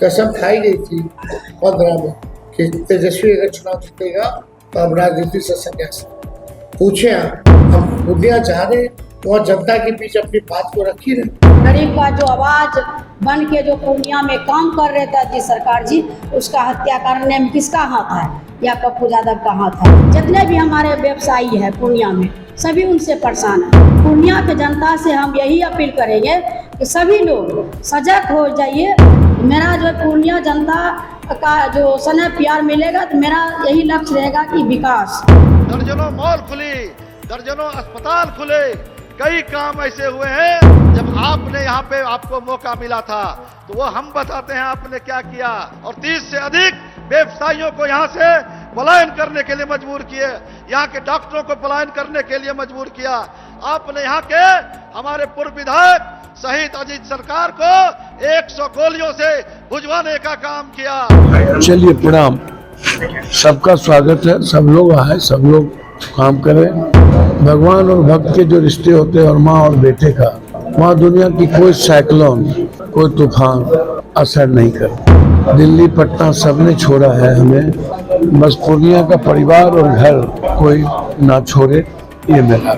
कसम खाई गई थी 15 में कि तेजस्वी अगर चुनाव जीतेगा तो हम राजनीति से संन्यास। पूछे आप, हम दुनिया चाह रहे और जनता के बीच अपनी बात को रखी रहे। गरीब का जो आवाज बन के जो पूर्णिया में काम कर रहे थे जी सरकार जी, उसका हत्या करने में किसका हाथ है? या पप्पू यादव का हाथ है? जितने भी हमारे व्यवसायी है पूर्णिया में, सभी उनसे परेशान है। पूर्णिया के जनता से हम यही अपील करेंगे कि सभी लोग सजग हो जाइए। मेरा जो पूर्णिया जनता का जो स्नेह प्यार मिलेगा तो मेरा यही लक्ष्य रहेगा कि विकास। दर्जनों मॉल खुली, दर्जनों अस्पताल खुले, कई काम ऐसे हुए हैं जब आपने यहाँ पे आपको मौका मिला था तो वो हम बताते हैं आपने क्या किया। और 30 से अधिक व्यवसायियों को यहाँ से पलायन करने के लिए मजबूर किए, यहाँ के डॉक्टरों को पलायन करने के लिए मजबूर किया। आपने यहाँ के हमारे पूर्व विधायक शहीद अजीत सरकार को 100 गोलियों से भुजवाने का काम किया। चलिए प्रणाम, सबका स्वागत है। सब लोग आए, सब लोग काम करें। भगवान और भक्त के जो रिश्ते होते हैं और माँ और बेटे का, वहाँ दुनिया की कोई साइक्लोन, कोई तूफान असर नहीं करता। दिल्ली पटना सबने छोड़ा है हमें, बस पूर्णिया का परिवार और घर कोई ना छोड़े, ये मेरा।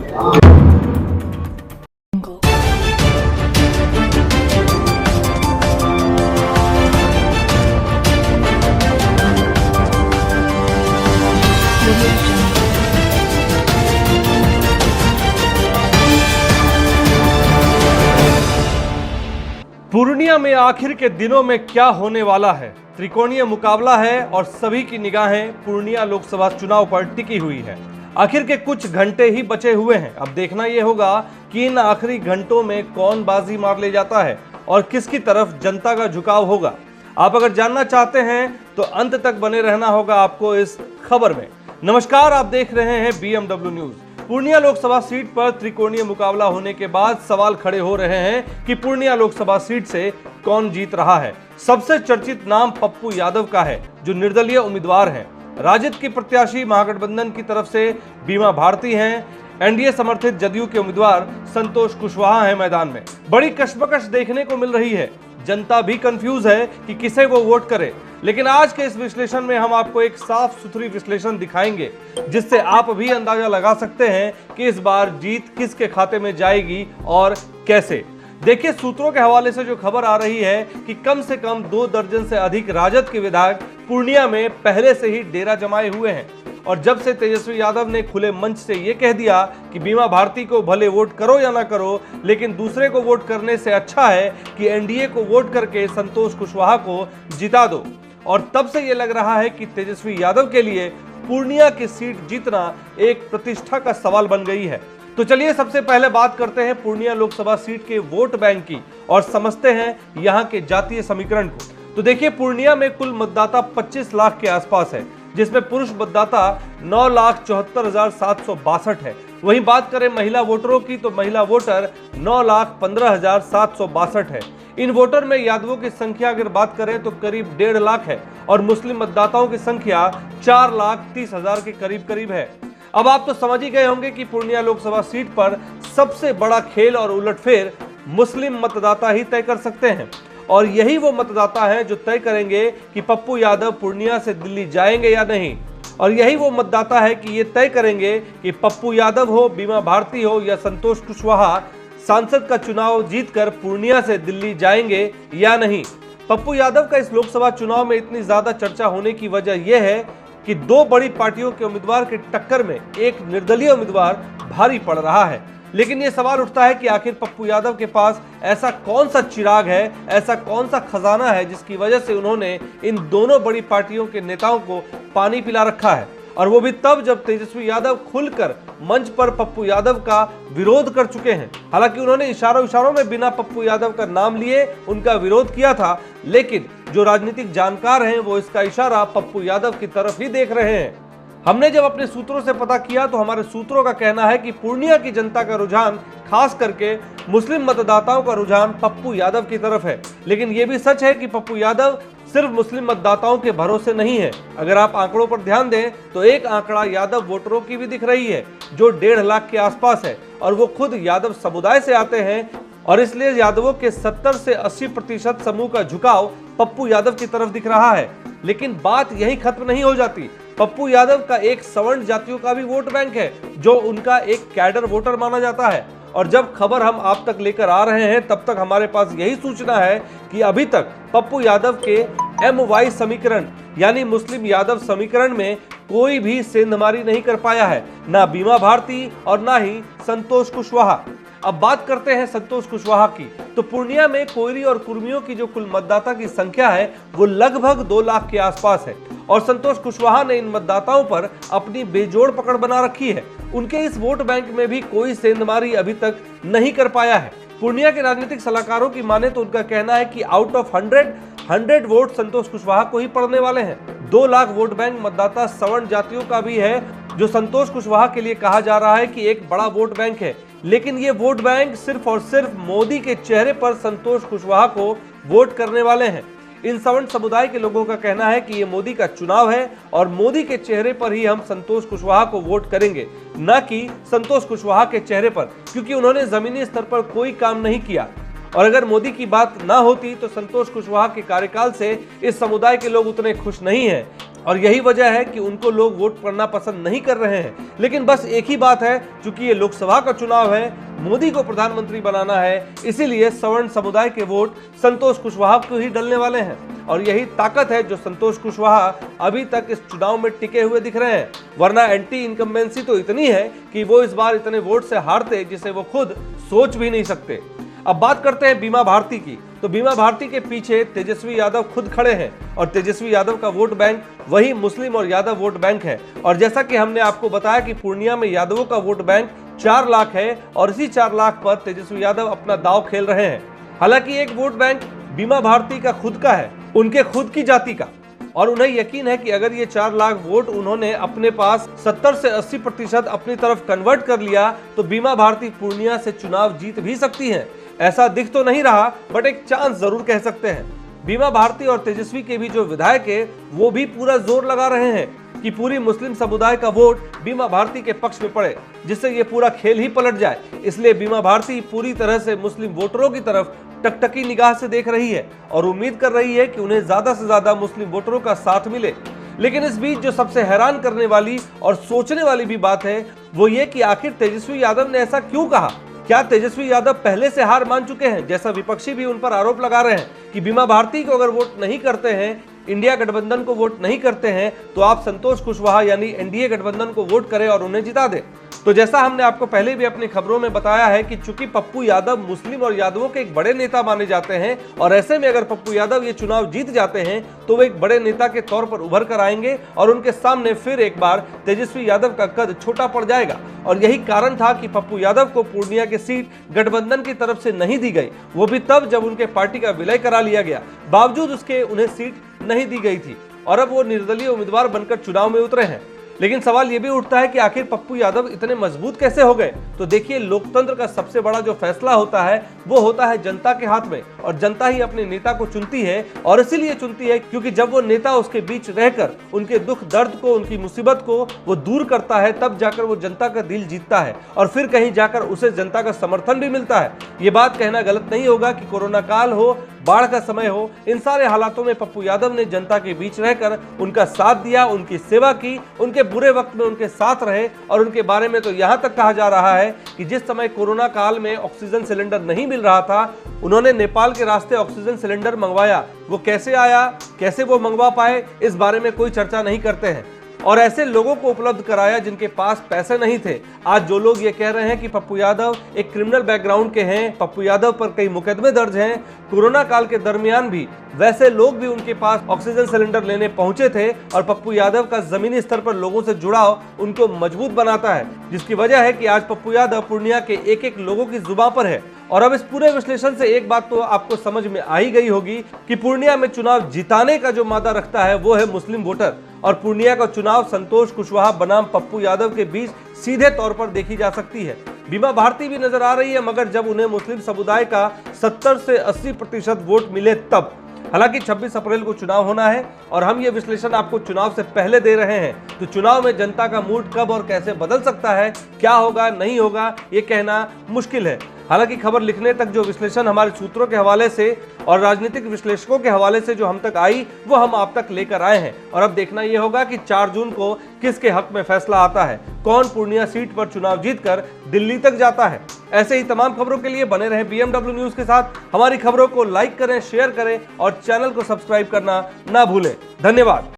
पूर्णिया में आखिर के दिनों में क्या होने वाला है? त्रिकोणीय मुकाबला है और सभी की निगाहें पूर्णिया लोकसभा चुनाव पर टिकी हुई है। आखिर के कुछ घंटे ही बचे हुए हैं। अब देखना यह होगा कि इन आखिरी घंटों में कौन बाजी मार ले जाता है और किसकी तरफ जनता का झुकाव होगा। आप अगर जानना चाहते हैं तो अंत तक बने रहना होगा आपको इस खबर में। नमस्कार, आप देख रहे हैं BMW news. Purnia Lok Sabha seat पर त्रिकोणीय मुकाबला होने के बाद सवाल खड़े हो रहे हैं कि पूर्णिया लोकसभा सीट से कौन जीत रहा है। सबसे चर्चित नाम पप्पू यादव का है, जो निर्दलीय उम्मीदवार हैं। राजद की प्रत्याशी महागठबंधन की तरफ से बीमा भारती हैं। एनडीए समर्थित जदयू के उम्मीदवार संतोष कुशवाहा हैं मैदान में। बड़ी कशमकश देखने को मिल रही है। जनता भी कंफ्यूज है कि किसे वो वोट करे। लेकिन आज के इस विश्लेषण में हम आपको एक साफ सुथरी विश्लेषण दिखाएंगे, जिससे आप भी अंदाजा लगा सकते हैं कि इस बार जीत किसके खाते में जाएगी और कैसे। देखिए, सूत्रों के हवाले से जो खबर आ रही है कि कम से कम 2 दर्जन से अधिक राजद के विधायक पूर्णिया में पहले से ही डेरा जमाए हुए हैं। और जब से तेजस्वी यादव ने खुले मंच से यह कह दिया कि बीमा भारती को भले वोट करो या ना करो, लेकिन दूसरे को वोट करने से अच्छा है कि एनडीए को वोट करके संतोष कुशवाहा को जिता दो, और तब से यह लग रहा है कि तेजस्वी यादव के लिए पूर्णिया की सीट जीतना एक प्रतिष्ठा का सवाल बन गई है। तो चलिए सबसे पहले बात करते हैं पूर्णिया लोकसभा सीट के वोट बैंक की और समझते हैं यहां के जातीय समीकरण को। तो देखिए, पूर्णिया में कुल मतदाता 25 लाख के आसपास है, जिसमें पुरुष मतदाता 9,74,762 है। वहीं बात करें महिला वोटरों की तो महिला वोटर 9,15,762 है। इन वोटर में यादवों की संख्या अगर बात करें तो करीब 1.5 लाख है और मुस्लिम मतदाताओं की संख्या 4,30,000 के करीब है। अब आप तो समझ ही गए होंगे कि पूर्णिया लोकसभा सीट पर सबसे बड़ा खेल और उलटफेर मुस्लिम मतदाता ही तय कर सकते हैं, और यही वो मतदाता हैं जो तय करेंगे कि पप्पू यादव पूर्णिया से दिल्ली जाएंगे या नहीं। और यही वो मतदाता है कि ये तय करेंगे कि पप्पू यादव हो, बीमा भारती हो या संतोष कुशवाहा सांसद का चुनाव जीतकर पूर्णिया से दिल्ली जाएंगे या नहीं। पप्पू यादव का इस लोकसभा चुनाव में इतनी ज्यादा चर्चा होने की वजह यह है कि 2 बड़ी पार्टियों के उम्मीदवार के टक्कर में एक निर्दलीय उम्मीदवार भारी पड़ रहा है। लेकिन यह सवाल उठता है कि आखिर पप्पू यादव के पास ऐसा कौन सा चिराग है, ऐसा कौन सा खजाना है जिसकी वजह से उन्होंने इन दोनों बड़ी पार्टियों के नेताओं को पानी पिला रखा है, और वो भी तब जब तेजस्वी यादव खुलकर मंच पर पप्पू यादव का विरोध कर चुके हैं। हालांकि उन्होंने इशारों में बिना पप्पू यादव का नाम लिए उनका विरोध किया था, लेकिन जो राजनीतिक जानकार हैं वो इसका इशारा पप्पू यादव की तरफ ही देख रहे हैं। हमने जब अपने सूत्रों से पता किया तो हमारे सूत्रों का कहना है कि पूर्णिया की जनता का रुझान, खास करके मुस्लिम मतदाताओं का रुझान पप्पू यादव की तरफ है। लेकिन यह भी सच है कि पप्पू यादव सिर्फ मुस्लिम मतदाताओं के भरोसे नहीं है। अगर आप आंकड़ों पर ध्यान दें तो एक आंकड़ा यादव वोटरों की भी दिख रही है, जो 1.5 लाख के आसपास है, और वो खुद यादव समुदाय से आते हैं। और इसलिए यादवों के 70 से 80% समूह का झुकाव पप्पू यादव की तरफ दिख रहा है। लेकिन बात यहीं खत्म नहीं हो जाती। पप्पू यादव का एक सवर्ण जातियों का भी वोट बैंक है, जो उनका एक कैडर वोटर माना जाता है। और जब खबर हम आप तक लेकर आ रहे हैं, तब तक हमारे पास यही सूचना है कि अभी तक पप्पू यादव के MY समीकरण यानी मुस्लिम यादव समीकरण में कोई भी सेंधमारी नहीं कर पाया है, ना बीमा भारती और ना ही संतोष कुशवाहा। अब बात करते हैं संतोष कुशवाहा की। तो पूर्णिया में कोयरी और कुर्मियों की जो कुल मतदाता की संख्या है वो लगभग 2 लाख के आसपास है और संतोष कुशवाहा ने इन मतदाताओं पर अपनी बेजोड़ पकड़ बना रखी है। उनके इस वोट बैंक में भी कोई सेंधमारी अभी तक नहीं कर पाया है। पूर्णिया के राजनीतिक सलाहकारों की माने तो उनका कहना है कि out of 100 vote Santosh Kushwaha को ही पड़ने वाले हैं। 2 लाख वोट बैंक मतदाता सवर्ण जातियों का भी है, जो संतोष कुशवाहा के लिए कहा जा रहा है कि एक बड़ा वोट बैंक है। लेकिन ये वोट बैंक सिर्फ और सिर्फ मोदी के चेहरे पर संतोष कुशवाहा को वोट करने वाले हैं। इन सवर्ण समुदाय के लोगों का कहना है कि ये मोदी का चुनाव है और मोदी के चेहरे पर ही हम संतोष कुशवाहा को वोट करेंगे, न कि संतोष कुशवाहा के चेहरे पर, क्योंकि उन्होंने जमीनी स्तर पर कोई काम नहीं किया। और अगर मोदी की बात ना होती तो संतोष कुशवाहा के कार्यकाल से इस समुदाय के लोग उतने खुश नहीं हैं और यही वजह है कि उनको लोग वोट करना पसंद नहीं कर रहे हैं। लेकिन बस एक ही बात है, चूंकि ये लोकसभा का चुनाव है, मोदी को प्रधानमंत्री बनाना है, इसीलिए सवर्ण समुदाय के वोट संतोष कुशवाहा को ही डलने वाले हैं। और यही ताकत है जो संतोष कुशवाहा अभी तक इस चुनाव में टिके हुए दिख रहे हैं। वरना एंटी इनकम्बेंसी तो इतनी है कि वो इस बार इतने वोट से हारते जिसे वो खुद सोच भी नहीं सकते। अब बात करते हैं बीमा भारती की। तो बीमा भारती के पीछे तेजस्वी यादव खुद खड़े हैं और तेजस्वी यादव का वोट बैंक वही मुस्लिम और यादव वोट बैंक है। और जैसा कि हमने आपको बताया कि पूर्णिया में यादवों का वोट बैंक 4 लाख है और इसी 4 लाख पर तेजस्वी यादव अपना दांव खेल रहे हैं। हालांकि एक वोट बैंक बीमा भारती का खुद का है, उनके खुद की जाति का, और उन्हें यकीन है कि अगर ये 4 लाख वोट उन्होंने अपने पास 70 से 80% अपनी तरफ कन्वर्ट कर लिया तो बीमा भारती पूर्णिया से चुनाव जीत भी सकती है। ऐसा दिख तो नहीं रहा, बट एक चांस जरूर कह सकते हैं। बीमा भारती और तेजस्वी के भी जो विधायक है वो भी पूरा जोर लगा रहे हैं कि पूरी मुस्लिम समुदाय का वोट बीमा भारती के पक्ष में पड़े, जिससे ये पूरा खेल ही पलट जाए। इसलिए बीमा भारती पूरी तरह से मुस्लिम वोटरों की तरफ टकटकी निगाह से देख रही है और उम्मीद कर रही है कि उन्हें ज्यादा से ज्यादा मुस्लिम वोटरों का साथ मिले। लेकिन इस बीच जो सबसे हैरान करने वाली और सोचने वाली भी बात है वो ये कि आखिर तेजस्वी यादव ने ऐसा क्यों कहा। क्या तेजस्वी यादव पहले से हार मान चुके हैं, जैसा विपक्षी भी उन पर आरोप लगा रहे हैं कि बीमा भारती को अगर वोट नहीं करते हैं, इंडिया गठबंधन को वोट नहीं करते हैं, तो आप संतोष कुशवाहा यानी NDA गठबंधन को वोट करें और उन्हें जिता दें। तो जैसा हमने आपको पहले भी अपनी खबरों में बताया है कि चूंकि पप्पू यादव मुस्लिम और यादवों के एक बड़े नेता माने जाते हैं और ऐसे में अगर पप्पू यादव ये चुनाव जीत जाते हैं तो वो एक बड़े नेता के तौर पर उभर कर आएंगे और उनके सामने फिर एक बार तेजस्वी यादव का कद छोटा पड़ जाएगा। और यही कारण था कि पप्पू यादव को पूर्णिया की सीट गठबंधन की तरफ से नहीं दी गई, वो भी तब जब उनके पार्टी का विलय करा लिया गया, बावजूद उसके उन्हें सीट नहीं दी गई थी और अब वो निर्दलीय उम्मीदवार बनकर चुनाव में उतरे हैं। लेकिन सवाल ये भी उठता है कि आखिर पप्पू यादव इतने मजबूत कैसे हो गए। तो देखिए, लोकतंत्र का सबसे बड़ा जो फैसला होता है वो होता है जनता के हाथ में और जनता ही अपने नेता को चुनती है। और इसीलिए चुनती है क्योंकि जब वो नेता उसके बीच रहकर उनके दुख दर्द को, उनकी मुसीबत को वो दूर करता है, तब जाकर वो जनता का दिल जीतता है और फिर कहीं जाकर उसे जनता का समर्थन भी मिलता है। ये बात कहना गलत नहीं होगा कि कोरोना काल हो, बाढ़ का समय हो, इन सारे हालातों में पप्पू यादव ने जनता के बीच रहकर उनका साथ दिया, उनकी सेवा की, उनके बुरे वक्त में उनके साथ रहे। और उनके बारे में तो यहाँ तक कहा जा रहा है कि जिस समय कोरोना काल में ऑक्सीजन सिलेंडर नहीं मिल रहा था, उन्होंने नेपाल के रास्ते ऑक्सीजन सिलेंडर मंगवाया। वो कैसे आया, कैसे वो मंगवा पाए, इस बारे में कोई चर्चा नहीं करते हैं और ऐसे लोगों को उपलब्ध कराया जिनके पास पैसे नहीं थे। आज जो लोग ये कह रहे हैं कि पप्पू यादव एक क्रिमिनल बैकग्राउंड के हैं, पप्पू यादव पर कई मुकदमे दर्ज हैं, कोरोना काल के दरमियान भी वैसे लोग भी उनके पास ऑक्सीजन सिलेंडर लेने पहुंचे थे और पप्पू यादव का जमीनी स्तर पर लोगों से जुड़ाव उनको मजबूत बनाता है, जिसकी वजह है कि आज पप्पू यादव पूर्णिया के एक एक लोगों की जुबान पर है। और अब इस पूरे विश्लेषण से एक बात तो आपको समझ में आ ही गई होगी कि पूर्णिया में चुनाव जिताने का जो मादा रखता है वो है मुस्लिम वोटर और पूर्णिया का चुनाव संतोष कुशवाहा बनाम पप्पू यादव के बीच सीधे तौर पर देखी जा सकती है। बीमा भारती भी नजर आ रही है, मगर जब उन्हें मुस्लिम समुदाय का 70 से 80% वोट मिले तब। हालांकि 26 अप्रैल को चुनाव होना है और हम ये विश्लेषण आपको चुनाव से पहले दे रहे हैं, तो चुनाव में जनता का मूड कब और कैसे बदल सकता है, क्या होगा नहीं होगा, ये कहना मुश्किल है। हालांकि खबर लिखने तक जो विश्लेषण हमारे सूत्रों के हवाले से और राजनीतिक विश्लेषकों के हवाले से जो हम तक आई वो हम आप तक लेकर आए हैं। और अब देखना यह होगा कि 4 जून को किसके हक में फैसला आता है, कौन पूर्णिया सीट पर चुनाव जीतकर दिल्ली तक जाता है। ऐसे ही तमाम खबरों के लिए बने रहें BMW न्यूज के साथ। हमारी खबरों को लाइक करें, शेयर करें और चैनल को सब्सक्राइब करना ना भूलें। धन्यवाद।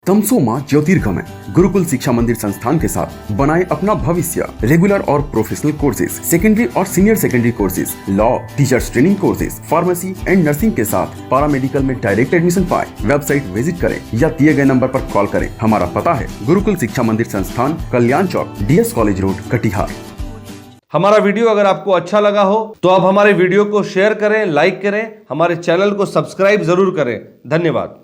तमसो मां ज्योतिर्गमय गुरुकुल शिक्षा मंदिर संस्थान के साथ बनाए अपना भविष्य। रेगुलर और प्रोफेशनल कोर्सेज, सेकेंडरी और senior secondary courses, law, teachers training courses, pharmacy and nursing के साथ पैरामेडिकल में डायरेक्ट एडमिशन पाए। वेबसाइट विजिट करें या दिए गए नंबर पर कॉल करें। हमारा पता है गुरुकुल शिक्षा मंदिर संस्थान, कल्याण चौक, DS कॉलेज रोड, कटिहार। हमारा वीडियो अगर आपको अच्छा लगा हो तो आप हमारे वीडियो को शेयर करें, लाइक करें, हमारे चैनल को सब्सक्राइब जरूर करें। धन्यवाद।